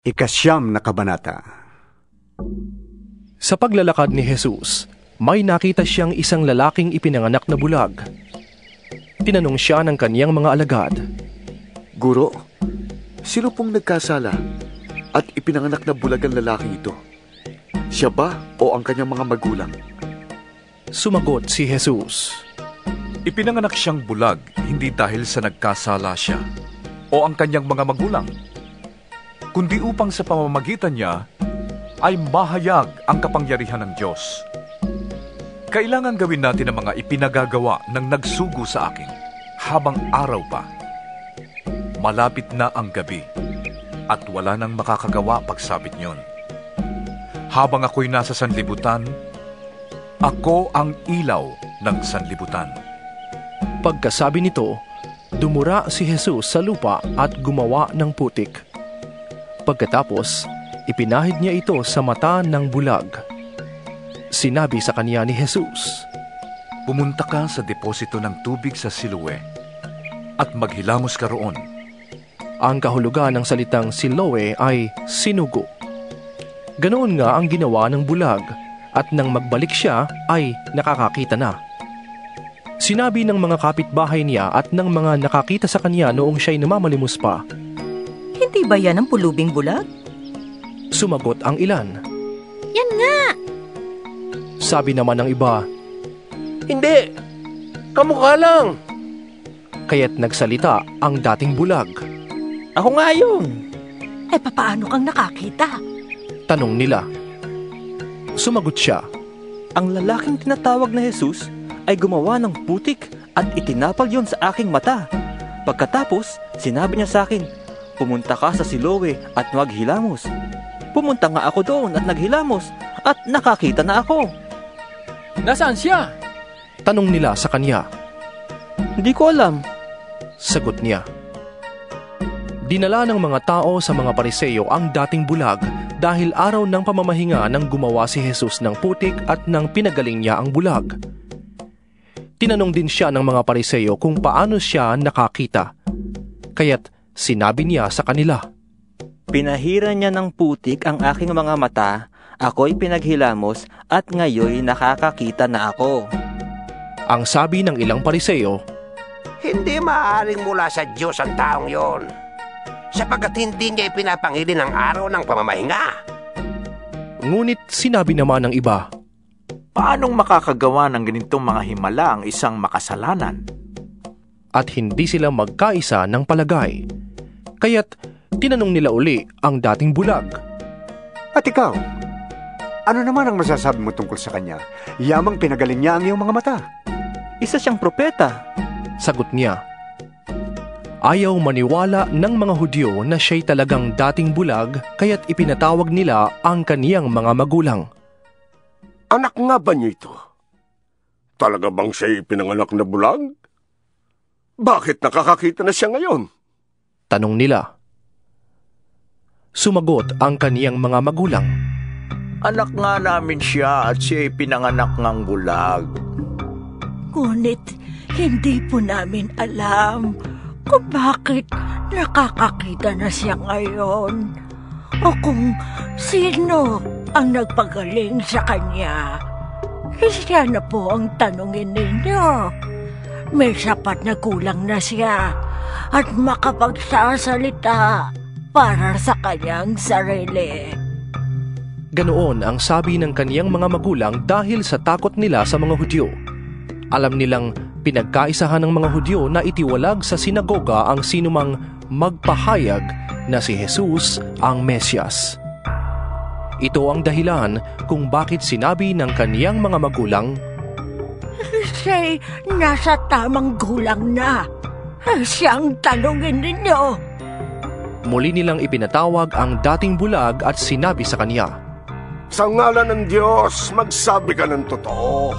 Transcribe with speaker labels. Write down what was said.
Speaker 1: Ikasyam na kabanata.
Speaker 2: Sa paglalakad ni Jesus, may nakita siyang isang lalaking ipinanganak na bulag. Tinanong siya ng kaniyang mga alagad,
Speaker 3: Guro, sino pong nagkasala at ipinanganak na bulag ang lalaking ito? Siya ba o ang kanyang mga magulang?
Speaker 2: Sumagot si Jesus,
Speaker 4: Ipinanganak siyang bulag hindi dahil sa nagkasala siya o ang kanyang mga magulang, kundi upang sa pamamagitan niya ay mahayag ang kapangyarihan ng Diyos. Kailangan gawin natin ang mga ipinagagawa ng nagsugo sa akin habang araw pa. Malapit na ang gabi at wala nang makakagawa pagsabit niyon. Habang ako'y nasa sanlibutan, ako ang ilaw ng sanlibutan.
Speaker 2: Pagkasabi nito, dumura si Jesus sa lupa at gumawa ng putik. Pagkatapos, ipinahid niya ito sa mata ng bulag. Sinabi sa kanya ni Jesus,
Speaker 4: Pumunta ka sa deposito ng tubig sa Siloe at maghilamos ka roon.
Speaker 2: Ang kahulugan ng salitang Siloe ay sinugo. Ganoon nga ang ginawa ng bulag at nang magbalik siya ay nakakakita na. Sinabi ng mga kapitbahay niya at ng mga nakakita sa kanya noong siya'y namamalimos pa,
Speaker 5: Hindi ba yan ang pulubing bulag?
Speaker 2: Sumagot ang ilan.
Speaker 5: Yan nga!
Speaker 2: Sabi naman ng iba,
Speaker 6: Hindi! Kamukha lang!
Speaker 2: kaya't nagsalita ang dating bulag.
Speaker 6: Ako nga yun!
Speaker 5: Papaano kang nakakita?
Speaker 2: Tanong nila. Sumagot siya,
Speaker 7: Ang lalaking tinatawag na Jesus ay gumawa ng putik at itinapal yon sa aking mata. Pagkatapos, sinabi niya sa akin, Pumunta ka sa Siloe at maghilamos. Pumunta nga ako doon at naghilamos at nakakita na ako.
Speaker 6: Nasaan siya?
Speaker 2: Tanong nila sa kanya.
Speaker 7: Hindi ko alam.
Speaker 2: Sagot niya. Dinala ng mga tao sa mga Pariseo ang dating bulag dahil araw ng pamamahinga nang gumawa si Jesus ng putik at nang pinagaling niya ang bulag. Tinanong din siya ng mga Pariseo kung paano siya nakakita. Kaya't sinabi niya sa kanila,
Speaker 7: Pinahira niya ng putik ang aking mga mata, ako'y pinaghilamos at ngayon nakakakita na ako.
Speaker 2: Ang sabi ng ilang Pariseo,
Speaker 8: Hindi maaaring mula sa Diyos ang taong yon, sapagkat hindi niya ipinapangilin ang araw ng pamamahinga.
Speaker 2: Ngunit sinabi naman ng iba,
Speaker 9: Paanong makakagawa ng ganitong mga himala ang isang makasalanan?
Speaker 2: at hindi sila magkaisa ng palagay. Kaya't tinanong nila uli ang dating bulag.
Speaker 1: At ikaw, ano naman ang masasabi mo tungkol sa kanya? Yamang pinagaling niya ang iyong mga mata.
Speaker 7: Isa siyang propeta.
Speaker 2: Sagot niya. Ayaw maniwala ng mga Hudyo na siya'y talagang dating bulag, kaya't ipinatawag nila ang kaniyang mga magulang.
Speaker 10: Anak nga ba niyo ito? Talaga bang siya'y pinanganak na bulag? Bakit nakakakita na siya ngayon?
Speaker 2: Tanong nila. Sumagot ang kaniyang mga magulang.
Speaker 9: Anak nga namin siya at siya'y pinanganak ngang bulag.
Speaker 5: Ngunit hindi po namin alam kung bakit nakakakita na siya ngayon o kung sino ang nagpagaling sa kanya. Siya na po ang tanungin ninyo. May sapat na kulang na siya at makapagsasalita para sa kanyang sarili.
Speaker 2: Ganoon ang sabi ng kaniyang mga magulang dahil sa takot nila sa mga Hudyo. Alam nilang pinagkaisahan ng mga Hudyo na itiwalag sa sinagoga ang sinumang magpahayag na si Jesus ang Mesyas. Ito ang dahilan kung bakit sinabi ng kaniyang mga magulang,
Speaker 5: Siya'y nasa tamang gulang na. Siyang tanungin ninyo.
Speaker 2: Muli nilang ipinatawag ang dating bulag at sinabi sa kanya,
Speaker 10: Sa ngalan ng Diyos, magsabi ka ng totoo.